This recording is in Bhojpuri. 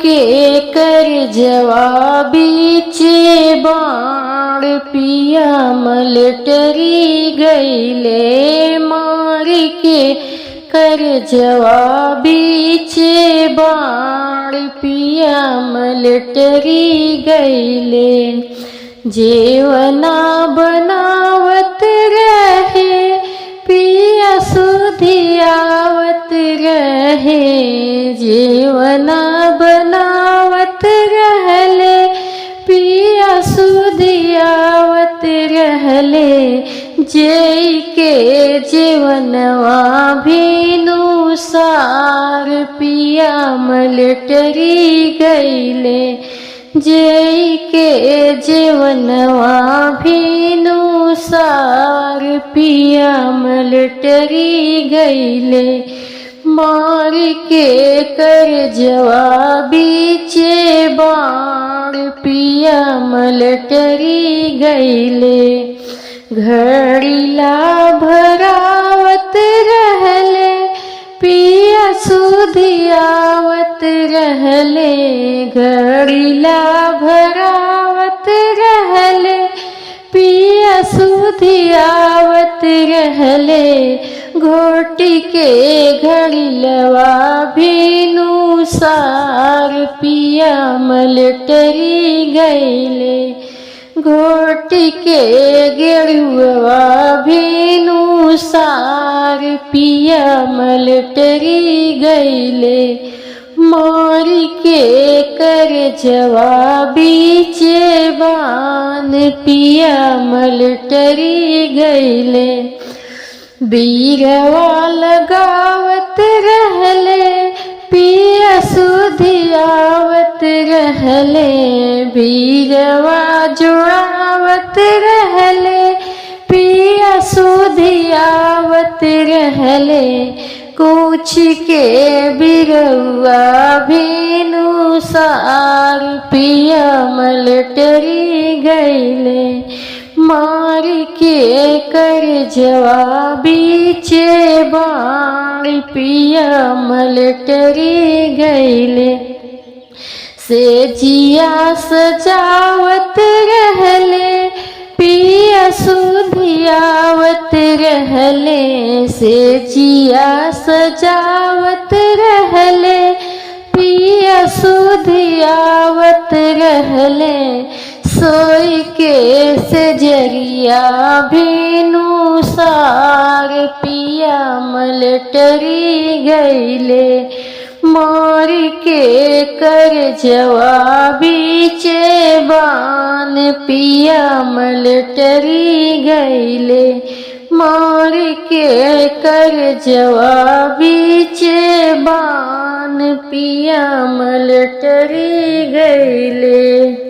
के कर जवाबी चे बाण पिया मलटरी गईले। मार के कर जवाबी चे बाण पिया मलटरी गईले। जेवना बनावत रहे पिया सुधियावत रहे। जेवना बनावत रहले पिया सुधियावत रहले। जय के जीवनवा भीनु सार पिया मलटरी गईले। जय के जीवनवा भीनु सार पिया मलटरी गईले। मार के कर जवाबी चे बाण पिया मलटरी गईले। घड़ीला भरावत रहले पिया सुधियावत रहले। घड़ीला भरावत रहले पिया सुधियावत रहले। घोटी के घड़ीलवा भीनु सार पिया मलटरी गईले। घोटी के गेरुआ भीनु सार पिया मलटरी गईले। मार के कर जवाबी चे बाण पिया मलटरी गईले। बीरवा लगावत रहले पिया सुधियावत रहले। बीरवा जुड़ावत रहले पिया सुधियावत रहले। कुछ के बिरवा भीनु सार पिया मलटरी गईले। मार के कर जवाबी चे बाण पिया मलटरी गईले। से जिया सजावत रहले पिया सुधियावत रहले। से जिया सजावत रहले पिया सुधियावत रहले। सोई के सजरिया भीनु सार पिया मलटरी गईले। मार के कर जवाबी चे बाण पिया मलटरी गईले। मार के कर जवाबी चे बाण पिया मलटरी गईले।